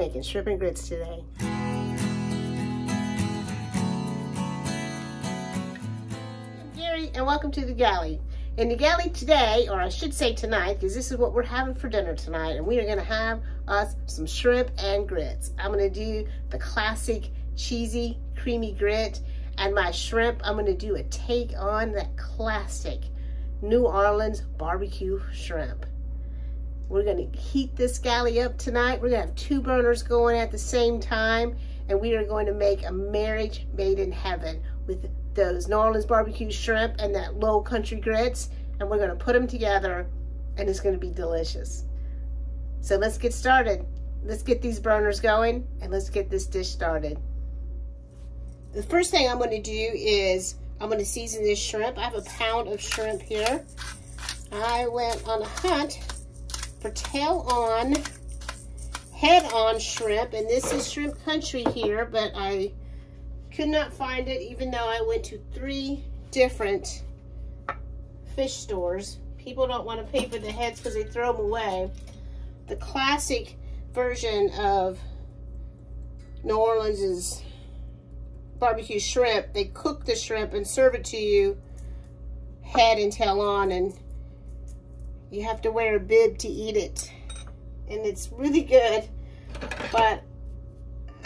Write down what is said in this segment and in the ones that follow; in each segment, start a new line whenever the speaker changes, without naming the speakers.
making shrimp and grits today. I'm Gary, and welcome to the galley. In the galley today, or I should say tonight, because this is what we're having for dinner tonight, and we are going to have us some shrimp and grits. I'm going to do the classic cheesy, creamy grit, and my shrimp, I'm going to do a take on that classic New Orleans barbecue shrimp. We're going to heat this galley up tonight. We're going to have 2 burners going at the same time, and we are going to make a marriage made in heaven with those New Orleans barbecue shrimp and that low country grits, and we're going to put them together, and it's going to be delicious. So let's get started. Let's get these burners going, and let's get this dish started. The first thing I'm going to do is I'm going to season this shrimp. I have a pound of shrimp here. I went on a hunt for tail-on, head-on shrimp, and this is shrimp country here, but I could not find it even though I went to 3 different fish stores. People don't want to pay for the heads because they throw them away. The classic version of New Orleans' barbecue shrimp, they cook the shrimp and serve it to you head and tail on, and you have to wear a bib to eat it, and it's really good, but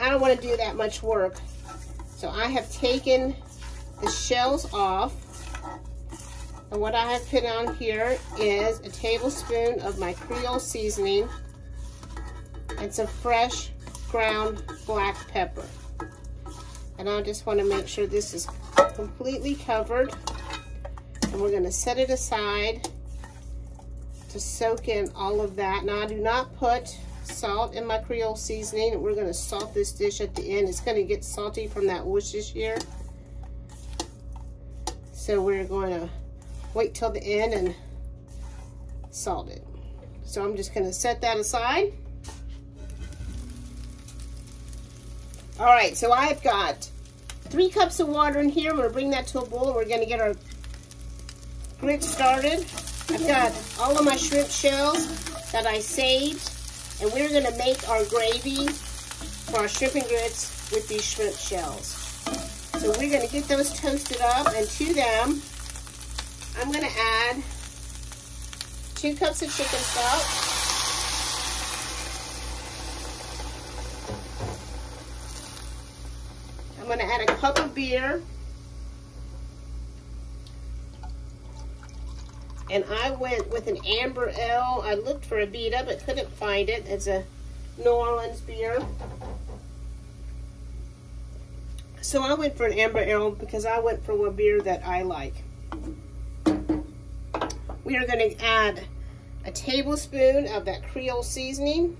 I don't want to do that much work. So I have taken the shells off, and what I have put on here is a tablespoon of my Creole seasoning and some fresh ground black pepper. And I just want to make sure this is completely covered, and we're going to set it aside to soak in all of that. Now I do not put salt in my Creole seasoning. We're going to salt this dish at the end. It's going to get salty from that Worcestershire. So we're going to wait till the end and salt it. So I'm just going to set that aside. All right, so I've got 3 cups of water in here. I'm going to bring that to a boil. We're going to get our grits started. I've got all of my shrimp shells that I saved, and we're going to make our gravy for our shrimp and grits with these shrimp shells. So we're going to get those toasted up, and to them, I'm going to add 2 cups of chicken stock, I'm going to add a cup of beer, and I went with an Amber Ale. I looked for a Vita, but couldn't find it. It's a New Orleans beer. So I went for an Amber Ale because I went for one beer that I like. We are going to add a tablespoon of that Creole seasoning.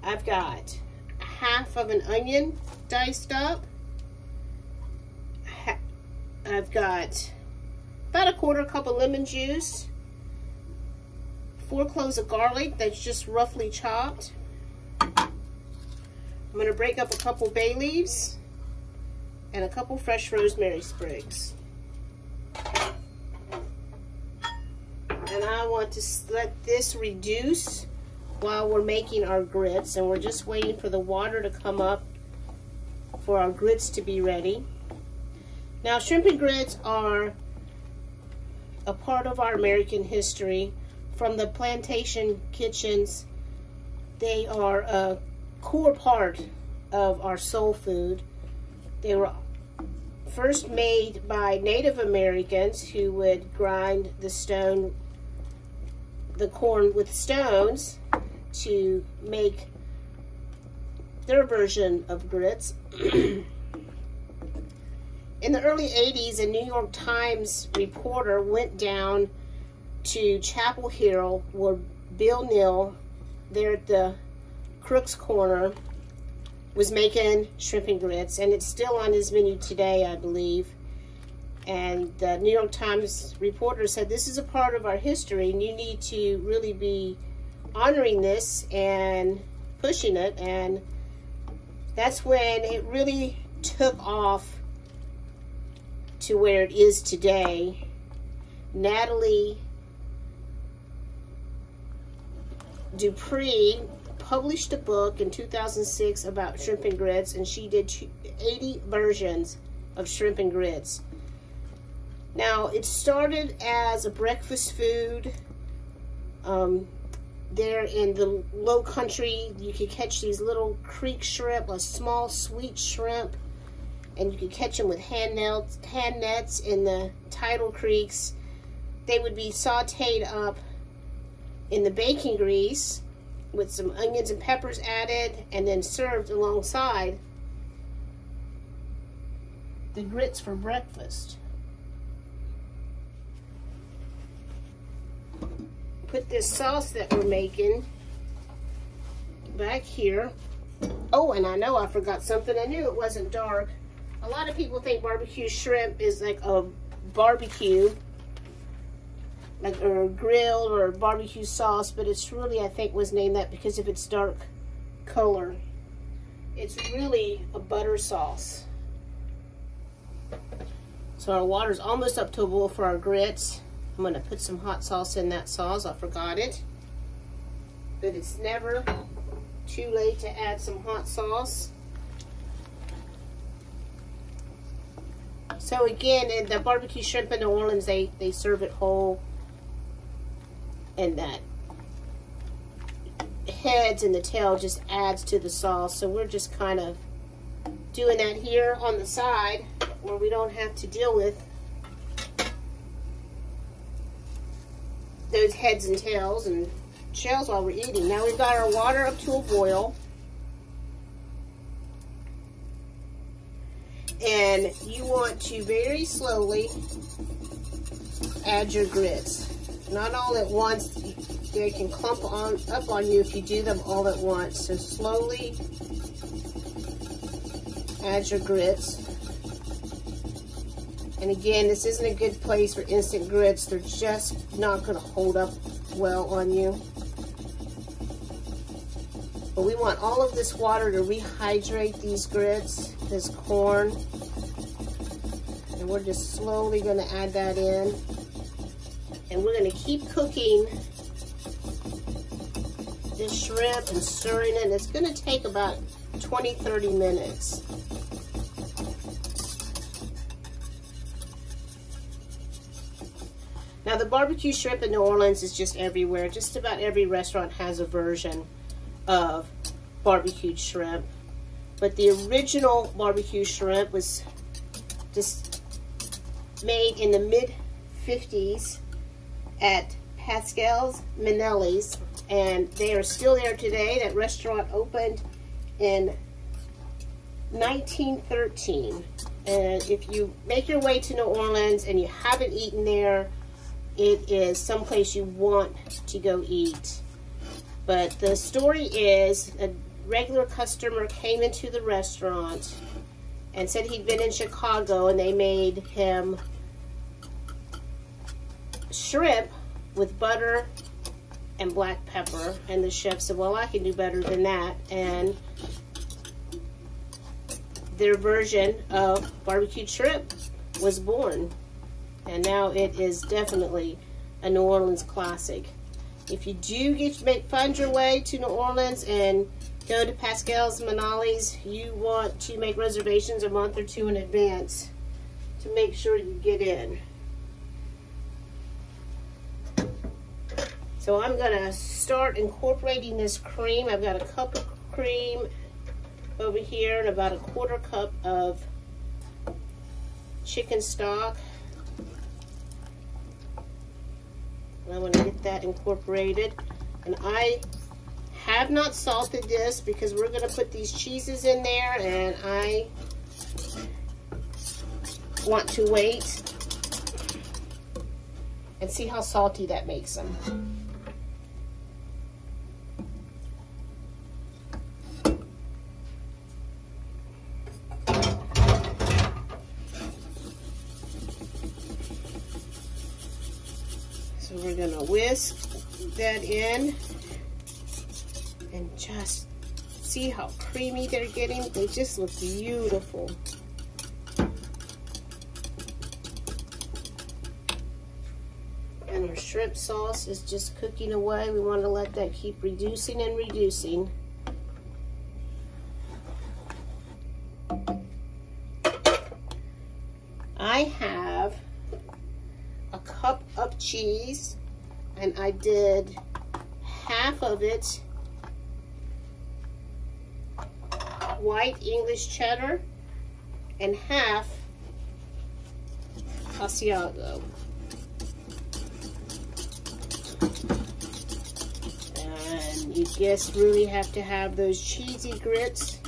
I've got a half of an onion diced up. I've got about a 1/4 cup of lemon juice, 4 cloves of garlic that's just roughly chopped. I'm going to break up a couple bay leaves and a couple fresh rosemary sprigs. And I want to let this reduce while we're making our grits, and we're just waiting for the water to come up for our grits to be ready. Now, shrimp and grits are a part of our American history. From the plantation kitchens, they are a core part of our soul food. They were first made by Native Americans who would grind the corn with stones to make their version of grits. In the early 80s, a New York Times reporter went down to Chapel Hill where Bill Neal, there at the Crook's Corner, was making shrimp and grits, and it's still on his menu today, I believe. And the New York Times reporter said, this is a part of our history, and you need to really be honoring this and pushing it. And that's when it really took off to where it is today. Natalie Dupree published a book in 2006 about shrimp and grits, and she did 80 versions of shrimp and grits. Now, it started as a breakfast food. There in the low country, you could catch these little creek shrimp, a small sweet shrimp, and you could catch them with hand nets in the tidal creeks. They would be sauteed up in the bacon grease with some onions and peppers added, and then served alongside the grits for breakfast. Put this sauce that we're making back here. Oh, and I know I forgot something. I knew it wasn't dark. A lot of people think barbecue shrimp is like a barbecue, like or grilled or barbecue sauce, but it's really, I think, was named that because of its dark color. It's really a butter sauce. So our water's almost up to a boil for our grits. I'm going to put some hot sauce in that sauce. I forgot it. But it's never too late to add some hot sauce. So again, in the barbecue shrimp in New Orleans, they serve it whole. And that heads and the tail just adds to the sauce. So we're just kind of doing that here on the side where we don't have to deal with those heads and tails and shells while we're eating. Now we've got our water up to a boil. And you want to very slowly add your grits. Not all at once. They can clump up on you if you do them all at once. So slowly add your grits. And again, this isn't a good place for instant grits. They're just not going to hold up well on you. But we want all of this water to rehydrate these grits, this corn. And we're just slowly going to add that in. And we're going to keep cooking this shrimp and stirring it. It's going to take about 20-30 minutes. Now, the barbecue shrimp in New Orleans is just everywhere. Just about every restaurant has a version of barbecued shrimp. But the original barbecue shrimp was just made in the mid-50s at Pascal's Manelli's, and they are still there today. That restaurant opened in 1913. And if you make your way to New Orleans and you haven't eaten there, it is someplace you want to go eat. But the story is a regular customer came into the restaurant and said he'd been in Chicago, and they made him shrimp with butter and black pepper. And the chef said, well, I can do better than that. And their version of barbecued shrimp was born. And now it is definitely a New Orleans classic. If you do find your way to New Orleans and go to Pascal's Manelli's, you want to make reservations a month or two in advance to make sure you get in. So I'm going to start incorporating this cream. I've got a cup of cream over here and about a quarter cup of chicken stock. I want to get that incorporated. And I have not salted this because we're going to put these cheeses in there, and I want to wait and see how salty that makes them. So we're going to whisk that in and just see how creamy they're getting. They just look beautiful. And And our shrimp sauce is just cooking away. We want to let that keep reducing and reducing. I have a cup of cheese, and I did half of it white English cheddar and half Asiago. And you just really have to have those cheesy grits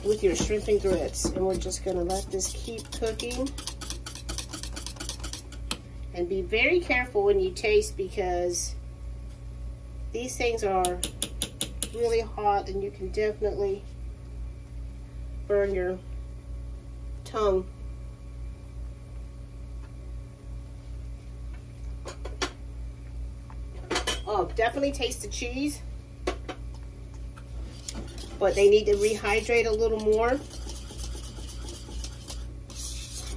with your shrimp and grits. And we're just gonna let this keep cooking. And be very careful when you taste, because these things are really hot and you can definitely burn your tongue. Oh, definitely taste the cheese, but they need to rehydrate a little more.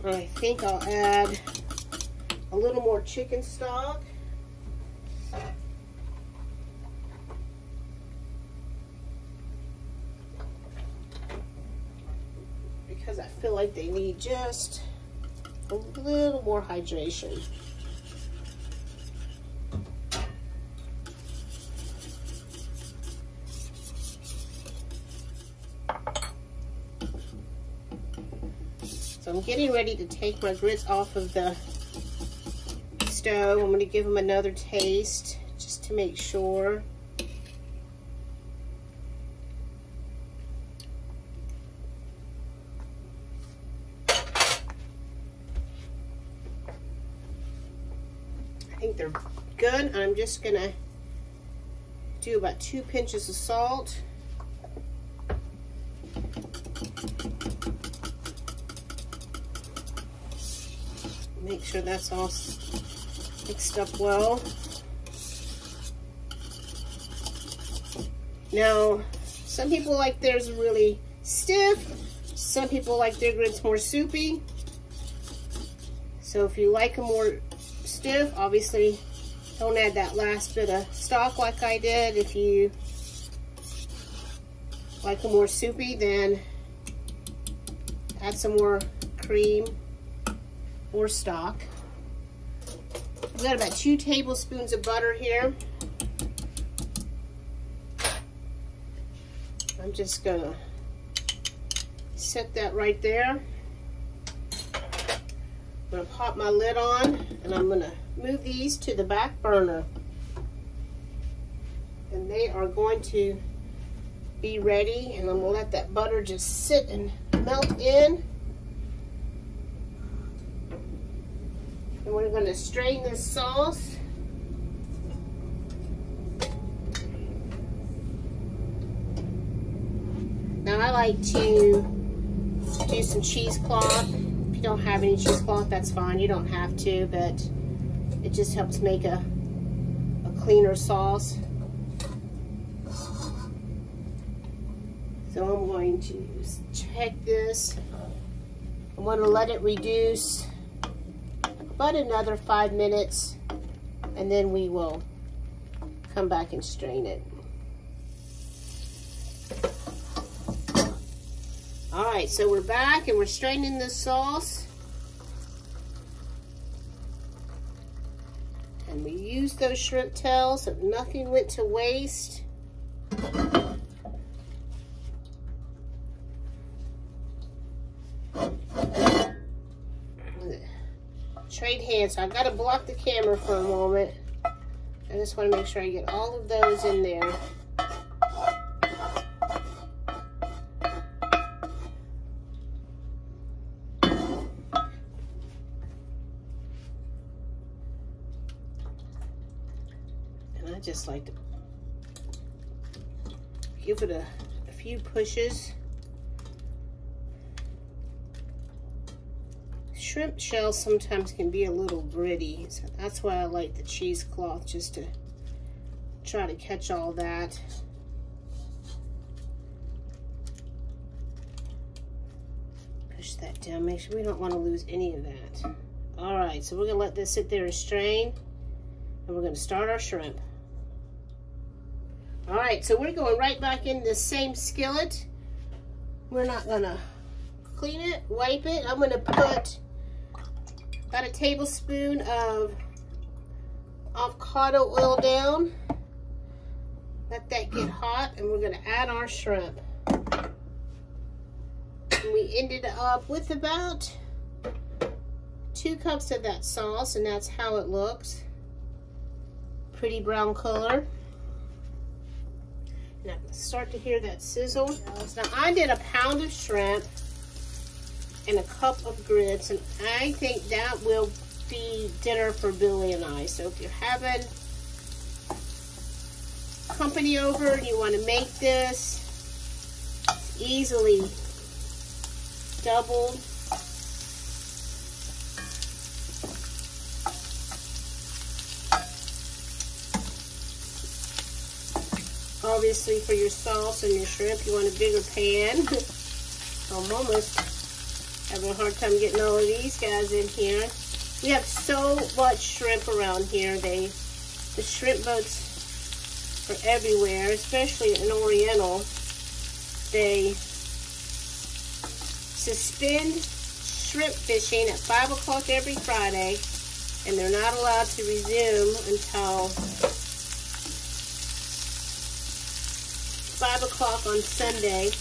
I think I'll add a little more chicken stock. Because I feel like they need just a little more hydration. So I'm getting ready to take my grits off of the stove. I'm going to give them another taste just to make sure. I think they're good. I'm just going to do about 2 pinches of salt. Make sure that's all mixed up well. Now, some people like theirs really stiff. Some people like their grits more soupy. So if you like them more stiff, obviously don't add that last bit of stock like I did. If you like them more soupy, then add some more cream or stock. I've got about 2 tablespoons of butter here. I'm just gonna set that right there. I'm gonna pop my lid on, and I'm gonna move these to the back burner. And they are going to be ready, and I'm gonna let that butter just sit and melt in. And we're going to strain this sauce. Now I like to do some cheesecloth. If you don't have any cheesecloth, that's fine. You don't have to, but it just helps make a cleaner sauce. So I'm going to check this. I want to let it reduce about another 5 minutes, and then we will come back and strain it. All right, so we're back and we're straining this sauce. And we used those shrimp tails so nothing went to waste. Trade hands, so I gotta block the camera for a moment. I just want to make sure I get all of those in there. And I just like to give it a few pushes. Shrimp shells sometimes can be a little gritty, so that's why I like the cheesecloth, just to try to catch all that. Push that down, make sure we don't want to lose any of that All right, so we're gonna let this sit there and strain, and we're gonna start our shrimp. All right, so we're going right back in the same skillet. We're not gonna clean it, wipe it. I'm gonna put about a tablespoon of avocado oil down. Let that get hot, and we're gonna add our shrimp. And we ended up with about 2 cups of that sauce, and that's how it looks. Pretty brown color. Now start to hear that sizzle. Now I did a pound of shrimp and a cup of grits, and I think that will be dinner for Billy and I. So if you're having company over and you want to make this, it's easily doubled. Obviously, for your sauce and your shrimp, you want a bigger pan. I'm almost having a hard time getting all of these guys in here. We have so much shrimp around here. The shrimp boats are everywhere, especially in Oriental. They suspend shrimp fishing at 5 o'clock every Friday, and they're not allowed to resume until 5 o'clock on Sunday.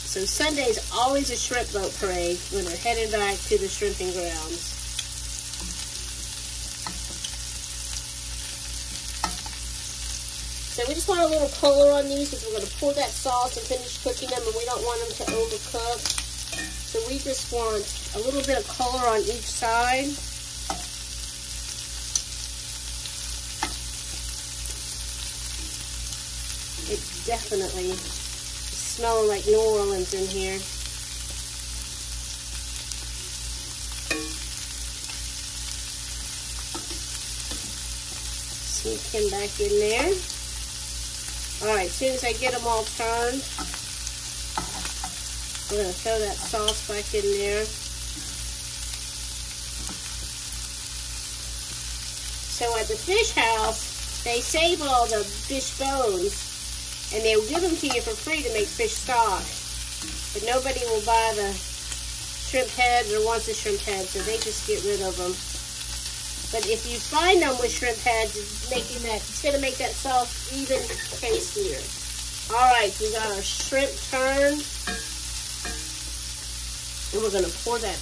So Sunday's always a shrimp boat parade when they're headed back to the shrimping grounds. So we just want a little color on these because we're going to pour that sauce and finish cooking them, and we don't want them to overcook. So we just want a little bit of color on each side. It's definitely smelling like New Orleans in here. Sneak him back in there. Alright, as soon as I get them all turned, we're going to throw that sauce back in there. So at the fish house, they save all the fish bones, and they'll give them to you for free to make fish stock. But nobody will buy the shrimp heads or wants the shrimp heads, so they just get rid of them. But if you find them with shrimp heads, it's going to make that sauce even tastier. Alright, we got our shrimp turned. And we're going to pour that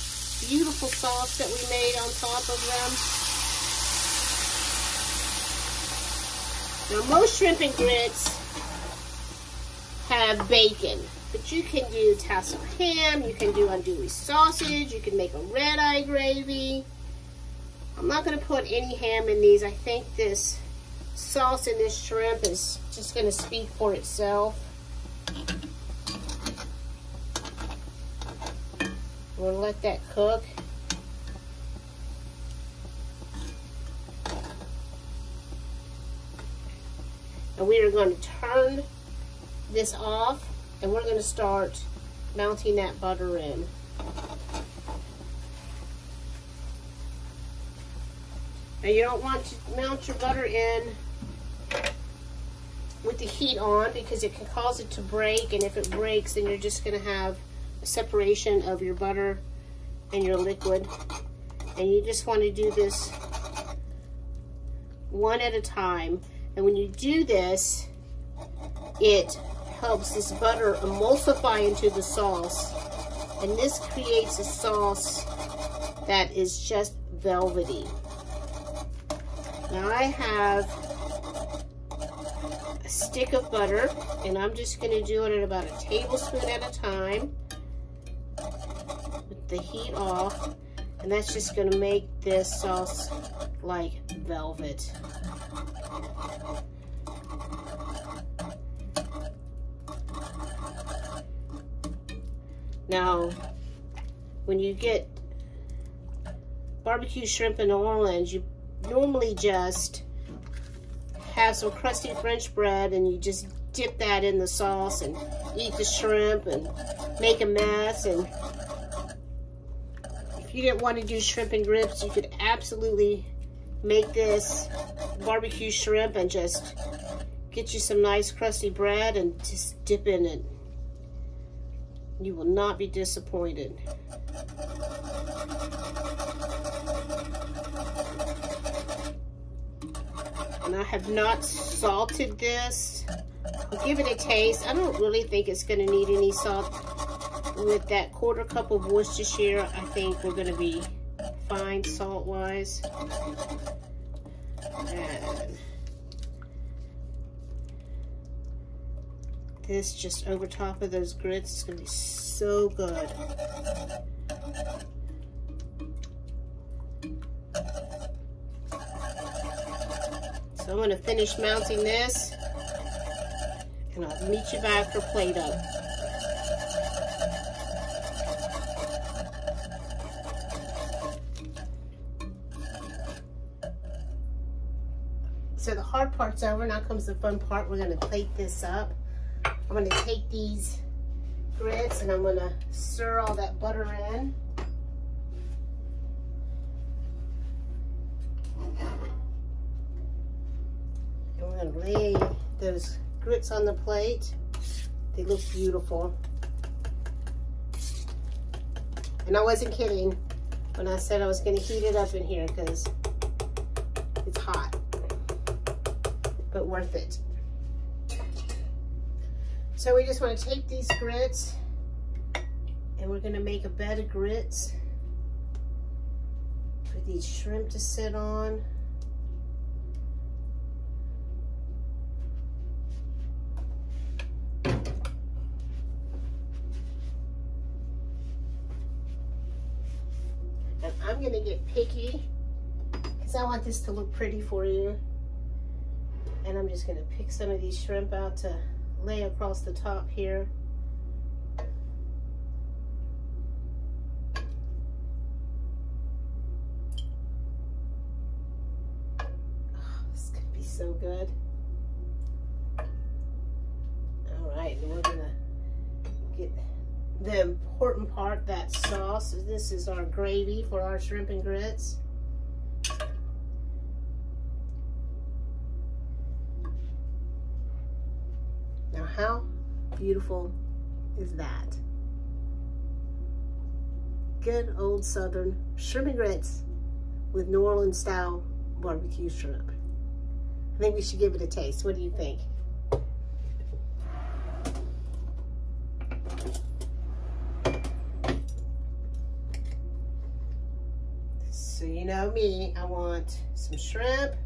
beautiful sauce that we made on top of them. Now, most shrimp and grits have bacon, but you can do tassel ham, you can do andouille sausage, you can make a red-eye gravy. I'm not going to put any ham in these. I think this sauce in this shrimp is just going to speak for itself. We're going to let that cook. And we are going to turn this off, and we're going to start melting that butter in. Now you don't want to melt your butter in with the heat on because it can cause it to break, and if it breaks then you're just going to have a separation of your butter and your liquid. And you just want to do this one at a time. And when you do this, it helps this butter emulsify into the sauce, and this creates a sauce that is just velvety. Now I have a stick of butter, and I'm just going to do it at about a tablespoon at a time with the heat off, and that's just going to make this sauce like velvet. Now, when you get barbecue shrimp in New Orleans, you normally just have some crusty French bread and you just dip that in the sauce and eat the shrimp and make a mess, and if you didn't want to do shrimp and grits, you could absolutely make this barbecue shrimp and just get you some nice crusty bread and just dip in it. You will not be disappointed. And I have not salted this. I'll give it a taste. I don't really think it's going to need any salt. With that 1/4 cup of Worcestershire, I think we're going to be fine salt-wise. And this just over top of those grits is going to be so good. So I'm going to finish mounting this, and I'll meet you back for plate up. So the hard part's over, now comes the fun part. We're gonna plate this up. I'm gonna take these grits and I'm gonna stir all that butter in. And we're gonna lay those grits on the plate. They look beautiful. And I wasn't kidding when I said I was gonna heat it up in here because it's hot. But worth it. So we just want to take these grits and we're going to make a bed of grits for these shrimp to sit on. And I'm going to get picky because I want this to look pretty for you. And I'm just going to pick some of these shrimp out to lay across the top here. Oh, this is going to be so good. All right, and we're going to get the important part, that sauce. This is our gravy for our shrimp and grits. Now, how beautiful is that? Good old Southern shrimp and grits with New Orleans style barbecue shrimp. I think we should give it a taste. What do you think? So you know me, I want some shrimp, I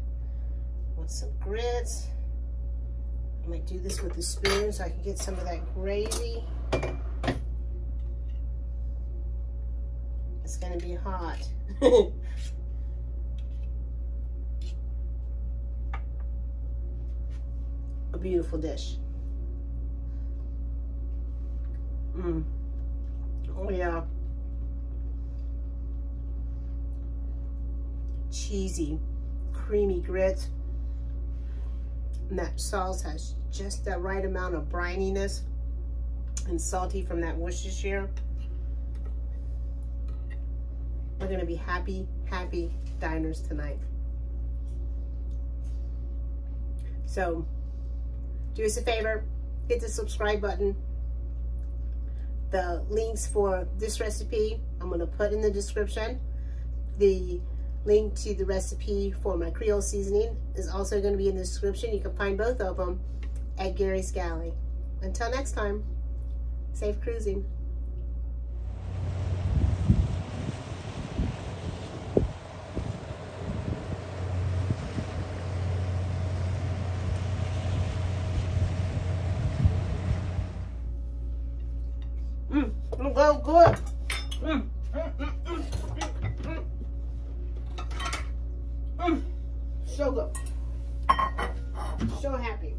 want some grits. I might do this with a spoon so I can get some of that gravy. It's gonna be hot. A beautiful dish. Oh yeah. Cheesy, creamy grits. And that sauce has just the right amount of brininess and salty from that Worcestershire. We're gonna be happy, happy diners tonight. So, do us a favor, hit the subscribe button. The links for this recipe, I'm gonna put in the description. The link to the recipe for my Creole seasoning is also going to be in the description. You can find both of them at Gary's Galley. Until next time, safe cruising. Well, good. So good. So happy.